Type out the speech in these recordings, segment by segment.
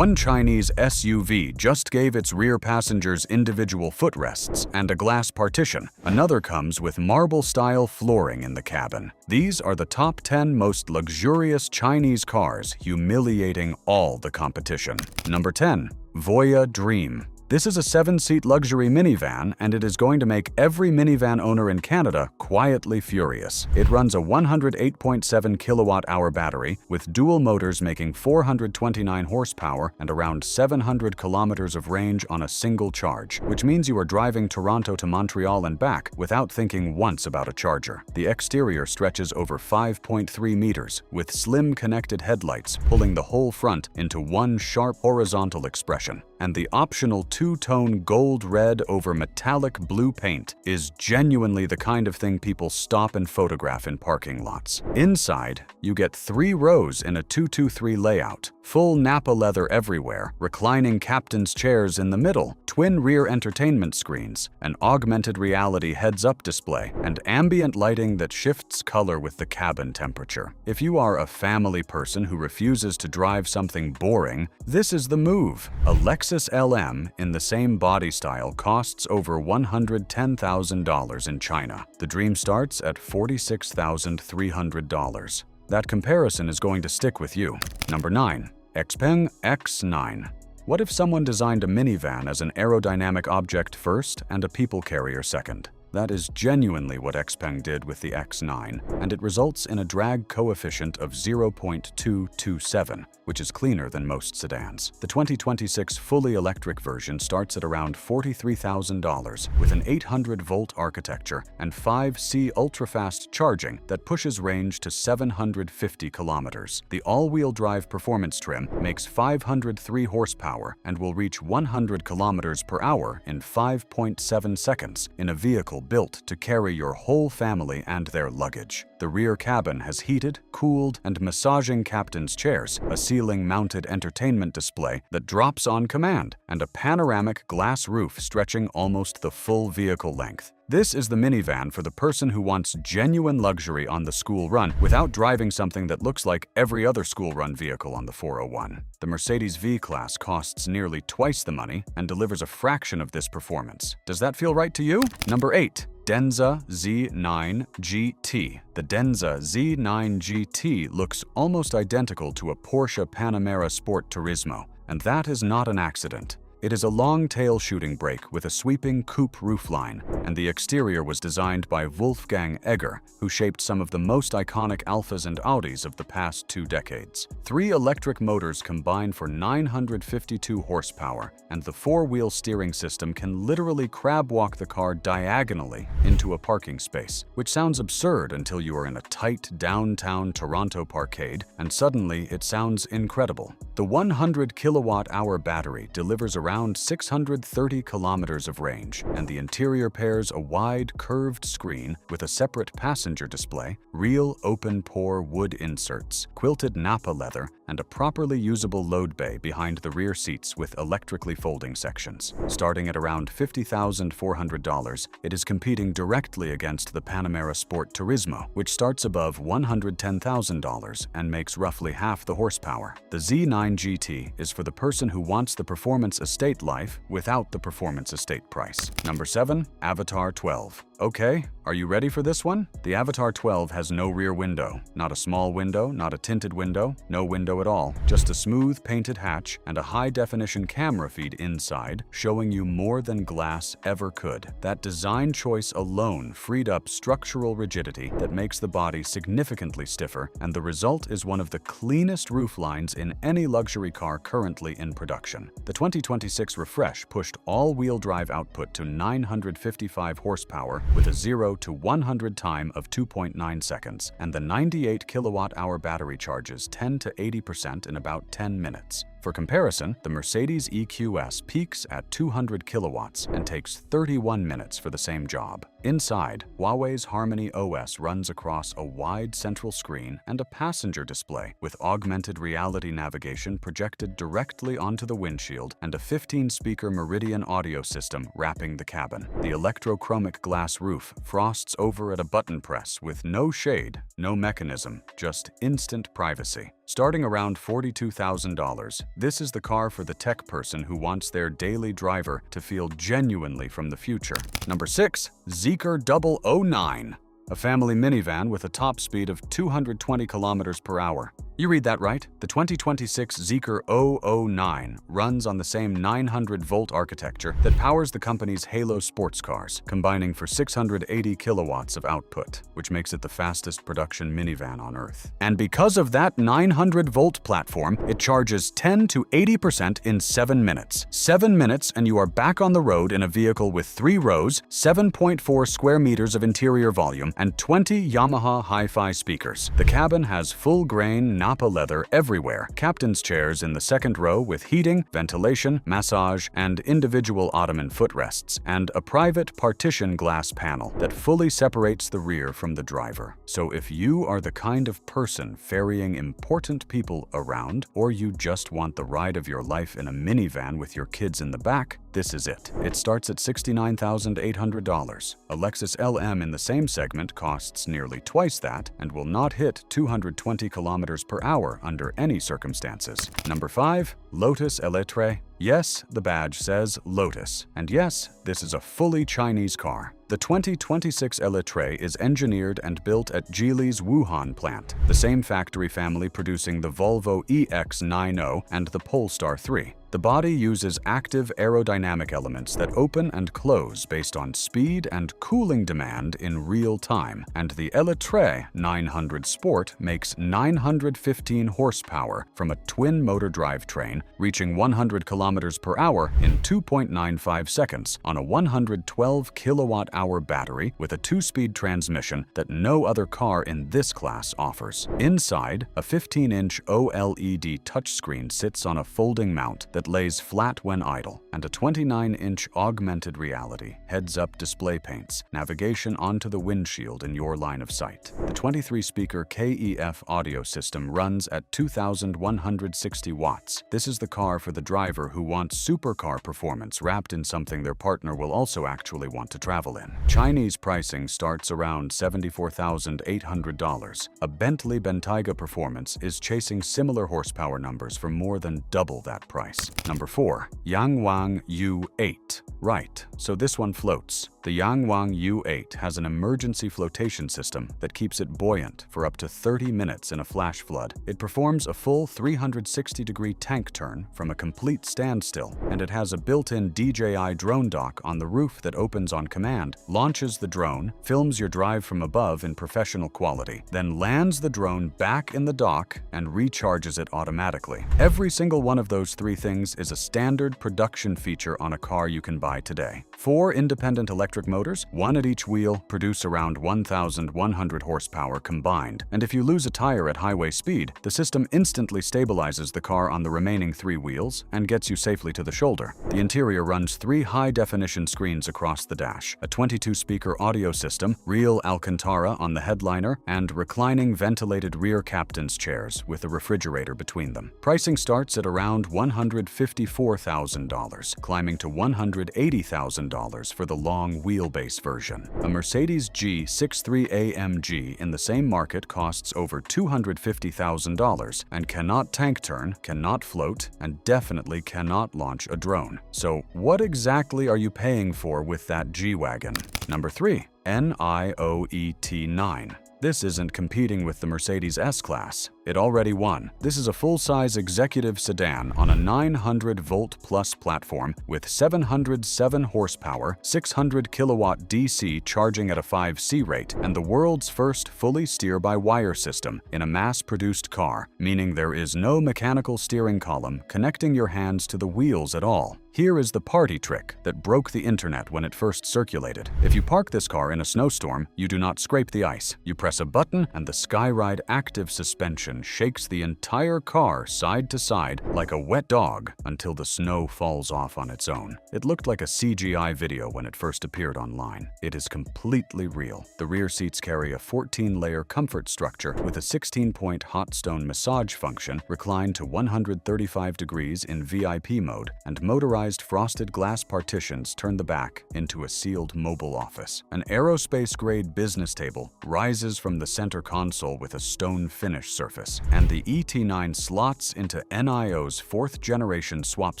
One Chinese SUV just gave its rear passengers individual footrests and a glass partition. Another comes with marble-style flooring in the cabin. These are the top 10 most luxurious Chinese cars, humiliating all the competition. Number 10. Voya Dream. This is a 7-seat luxury minivan, and it is going to make every minivan owner in Canada quietly furious. It runs a 108.7 kilowatt-hour battery with dual motors making 429 horsepower and around 700 kilometers of range on a single charge, which means you are driving Toronto to Montreal and back without thinking once about a charger. The exterior stretches over 5.3 meters, with slim connected headlights pulling the whole front into one sharp horizontal expression. And the optional two-tone gold red over metallic blue paint is genuinely the kind of thing people stop and photograph in parking lots. Inside, you get 3 rows in a 2-2-3 layout, full Napa leather everywhere, reclining captain's chairs in the middle, twin rear entertainment screens, an augmented reality heads-up display, and ambient lighting that shifts color with the cabin temperature. If you are a family person who refuses to drive something boring, this is the move. A Lexus LM in the same body style costs over $110,000 in China. The Dream starts at $46,300. That comparison is going to stick with you. Number 9. XPeng X9. What if someone designed a minivan as an aerodynamic object first and a people carrier second? That is genuinely what XPeng did with the X9, and it results in a drag coefficient of 0.227, which is cleaner than most sedans. The 2026 fully electric version starts at around $43,000 with an 800-volt architecture and 5C ultra-fast charging that pushes range to 750 kilometers. The all-wheel drive performance trim makes 503 horsepower and will reach 100 kilometers per hour in 5.7 seconds in a vehicle built to carry your whole family and their luggage. The rear cabin has heated, cooled, and massaging captain's chairs, a ceiling-mounted entertainment display that drops on command, and a panoramic glass roof stretching almost the full vehicle length. This is the minivan for the person who wants genuine luxury on the school run without driving something that looks like every other school run vehicle on the 401. The Mercedes V-Class costs nearly twice the money and delivers a fraction of this performance. Does that feel right to you? Number 8. Denza Z9 GT. The Denza Z9 GT looks almost identical to a Porsche Panamera Sport Turismo, and that is not an accident. It is a long-tail shooting brake with a sweeping coupe roofline, and the exterior was designed by Wolfgang Egger, who shaped some of the most iconic Alphas and Audis of the past 2 decades. 3 electric motors combine for 952 horsepower, and the 4-wheel steering system can literally crab-walk the car diagonally into a parking space, which sounds absurd until you are in a tight downtown Toronto parkade, and suddenly it sounds incredible. The 100 kilowatt-hour battery delivers around 630 kilometers of range, and the interior pairs a wide, curved screen with a separate passenger display, real open-pore wood inserts, quilted Napa leather, and a properly usable load bay behind the rear seats with electrically folding sections. Starting at around $50,400, it is competing directly against the Panamera Sport Turismo, which starts above $110,000 and makes roughly half the horsepower. The Z9 GT is for the person who wants the performance estate life without the performance estate price. Number 7. Avatar 12. Okay, are you ready for this one? The Avatar 12 has no rear window. Not a small window, not a tinted window, no window at all. Just a smooth painted hatch and a high-definition camera feed inside, showing you more than glass ever could. That design choice alone freed up structural rigidity that makes the body significantly stiffer, and the result is one of the cleanest rooflines in any luxury car currently in production. The 2026 refresh pushed all-wheel drive output to 955 horsepower with a 0 to 100 time of 2.9 seconds, and the 98 kilowatt-hour battery charges 10 to 80% in about 10 minutes. For comparison, the Mercedes EQS peaks at 200 kilowatts and takes 31 minutes for the same job. Inside, Huawei's Harmony OS runs across a wide central screen and a passenger display with augmented reality navigation projected directly onto the windshield and a 15-speaker Meridian audio system wrapping the cabin. The electrochromic glass roof frosts over at a button press with no shade, no mechanism, just instant privacy. Starting around $42,000, this is the car for the tech person who wants their daily driver to feel genuinely from the future. Number 6. Zeekr 009. A family minivan with a top speed of 220 kilometers per hour. You read that right. The 2026 Zeekr 009 runs on the same 900-volt architecture that powers the company's Halo sports cars, combining for 680 kilowatts of output, which makes it the fastest production minivan on Earth. And because of that 900-volt platform, it charges 10 to 80% in 7 minutes. 7 minutes and you are back on the road in a vehicle with 3 rows, 7.4 square meters of interior volume, and 20 Yamaha hi-fi speakers. The cabin has full-grain Napa leather everywhere, captain's chairs in the second row with heating, ventilation, massage, and individual ottoman footrests, and a private partition glass panel that fully separates the rear from the driver. So if you are the kind of person ferrying important people around, or you just want the ride of your life in a minivan with your kids in the back, this is it. It starts at $69,800. A Lexus LM in the same segment costs nearly twice that and will not hit 220 kilometers per hour under any circumstances. Number 5. Lotus Eletre. Yes, the badge says Lotus. And yes, this is a fully Chinese car. The 2026 Eletre is engineered and built at Geely's Wuhan plant, the same factory family producing the Volvo EX90 and the Polestar 3. The body uses active aerodynamic elements that open and close based on speed and cooling demand in real time, and the Eletre 900 Sport makes 915 horsepower from a twin-motor drivetrain, reaching 100 kilometers per hour in 2.95 seconds on a 112 kilowatt-hour battery with a 2-speed transmission that no other car in this class offers. Inside, a 15-inch OLED touchscreen sits on a folding mount that lays flat when idle, and a 29-inch augmented reality heads-up display paints navigation onto the windshield in your line of sight. The 23-speaker KEF audio system runs at 2,160 watts. This is the car for the driver who wants supercar performance wrapped in something their partner will also actually want to travel in. Chinese pricing starts around $74,800. A Bentley Bentayga Performance is chasing similar horsepower numbers for more than double that price. Number 4. Yangwang U8. Right, so this one floats. The Yangwang U8 has an emergency flotation system that keeps it buoyant for up to 30 minutes in a flash flood. It performs a full 360-degree tank turn from a complete standstill, and it has a built-in DJI drone dock on the roof that opens on command, launches the drone, films your drive from above in professional quality, then lands the drone back in the dock and recharges it automatically. Every single one of those 3 things is a standard production feature on a car you can buy today. 4 independent electric motors, 1 at each wheel, produce around 1,100 horsepower combined. And if you lose a tire at highway speed, the system instantly stabilizes the car on the remaining 3 wheels and gets you safely to the shoulder. The interior runs 3 high-definition screens across the dash, a 22-speaker audio system, real Alcantara on the headliner, and reclining ventilated rear captain's chairs with a refrigerator between them. Pricing starts at around $154,000, climbing to $180,000 for the long wheelbase version. A Mercedes G63 AMG in the same market costs over $250,000 and cannot tank turn, cannot float, and definitely cannot launch a drone. So what exactly are you paying for with that G-Wagon? Number 3. NIOET 9. This isn't competing with the Mercedes S-Class. It already won. This is a full-size executive sedan on a 900-volt plus platform with 707 horsepower, 600 kilowatt DC charging at a 5C rate, and the world's first fully steer-by-wire system in a mass-produced car, meaning there is no mechanical steering column connecting your hands to the wheels at all. Here is the party trick that broke the internet when it first circulated. If you park this car in a snowstorm, you do not scrape the ice. You press a button and the Skyride active suspension shakes the entire car side to side like a wet dog until the snow falls off on its own. It looked like a CGI video when it first appeared online. It is completely real. The rear seats carry a 14-layer comfort structure with a 16-point hot stone massage function, reclined to 135 degrees in VIP mode, and motorized frosted glass partitions turn the back into a sealed mobile office. An aerospace-grade business table rises from the center console with a stone finish surface. surface, and the ET9 slots into NIO's 4th generation swap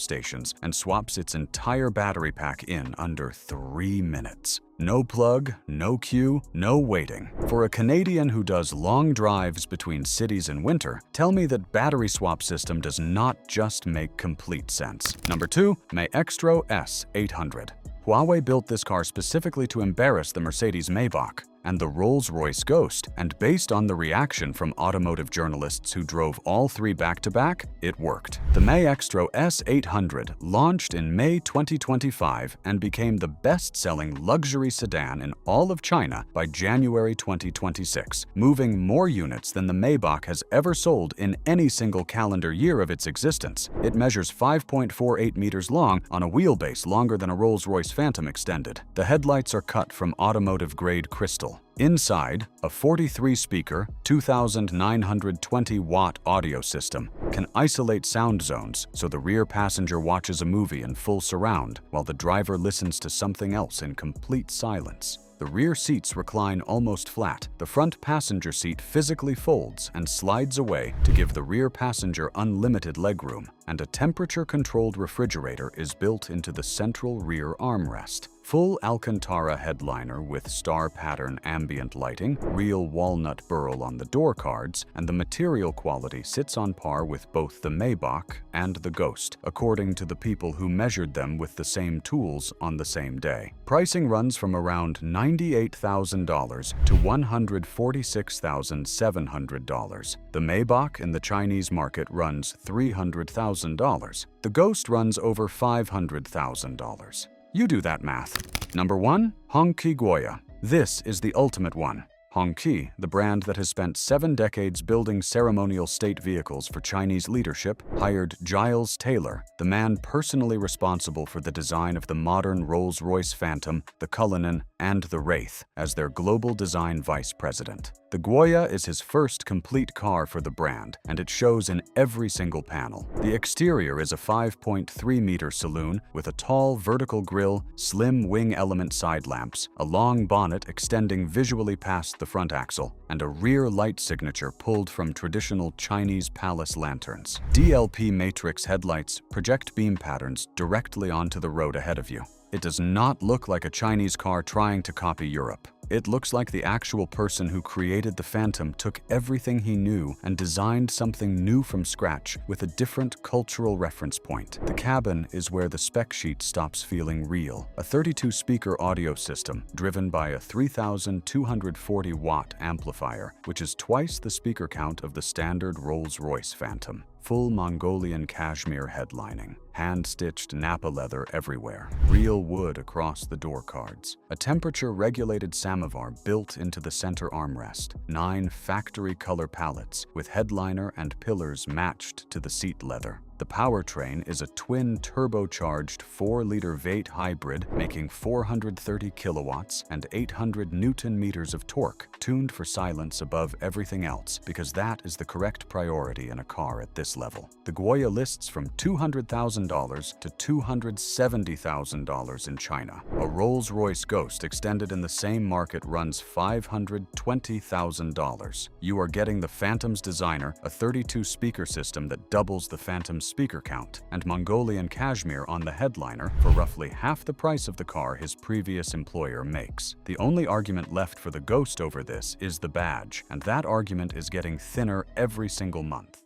stations and swaps its entire battery pack in under 3 minutes. No plug, no queue, no waiting. For a Canadian who does long drives between cities in winter, tell me that battery swap system does not just make complete sense. Number 2, Maestro S800. Huawei built this car specifically to embarrass the Mercedes Maybach and the Rolls-Royce Ghost, and based on the reaction from automotive journalists who drove all 3 back-to-back, it worked. The Maestro S800 launched in May 2025 and became the best-selling luxury sedan in all of China by January 2026, moving more units than the Maybach has ever sold in any single calendar year of its existence. It measures 5.48 meters long on a wheelbase longer than a Rolls-Royce Phantom Extended. The headlights are cut from automotive-grade crystal. Inside, a 43-speaker, 2,920-watt audio system can isolate sound zones so the rear passenger watches a movie in full surround while the driver listens to something else in complete silence. The rear seats recline almost flat. The front passenger seat physically folds and slides away to give the rear passenger unlimited legroom, and a temperature-controlled refrigerator is built into the central rear armrest. Full Alcantara headliner with star pattern ambient lighting, real walnut burl on the door cards, and the material quality sits on par with both the Maybach and the Ghost, according to the people who measured them with the same tools on the same day. Pricing runs from around $98,000 to $146,700. The Maybach in the Chinese market runs $300,000. The Ghost runs over $500,000. You do that math. Number 1, Hongqi Guoya. This is the ultimate one. Hongqi, the brand that has spent 7 decades building ceremonial state vehicles for Chinese leadership, hired Giles Taylor, the man personally responsible for the design of the modern Rolls-Royce Phantom, the Cullinan, and the Wraith, as their global design vice president. The Guoya is his first complete car for the brand, and it shows in every single panel. The exterior is a 5.3-meter saloon with a tall vertical grille, slim wing element side lamps, a long bonnet extending visually past the front axle, and a rear light signature pulled from traditional Chinese palace lanterns. DLP matrix headlights project beam patterns directly onto the road ahead of you. It does not look like a Chinese car trying to copy Europe. It looks like the actual person who created the Phantom took everything he knew and designed something new from scratch with a different cultural reference point. The cabin is where the spec sheet stops feeling real. A 32-speaker audio system driven by a 3,240-watt amplifier, which is twice the speaker count of the standard Rolls-Royce Phantom. Full Mongolian cashmere headlining, hand-stitched Napa leather everywhere, real wood across the door cards, a temperature-regulated samovar built into the center armrest, 9 factory color palettes with headliner and pillars matched to the seat leather. The powertrain is a twin turbocharged 4-liter V8 hybrid making 430 kilowatts and 800 Newton-meters of torque, tuned for silence above everything else because that is the correct priority in a car at this level. The Guoya lists from $200,000 to $270,000 in China. A Rolls-Royce Ghost extended in the same market runs $520,000. You are getting the Phantom's designer, a 32-speaker system that doubles the Phantom's speaker count, and Mongolian cashmere on the headliner for roughly half the price of the car his previous employer makes. The only argument left for the Ghost over this is the badge, and that argument is getting thinner every single month.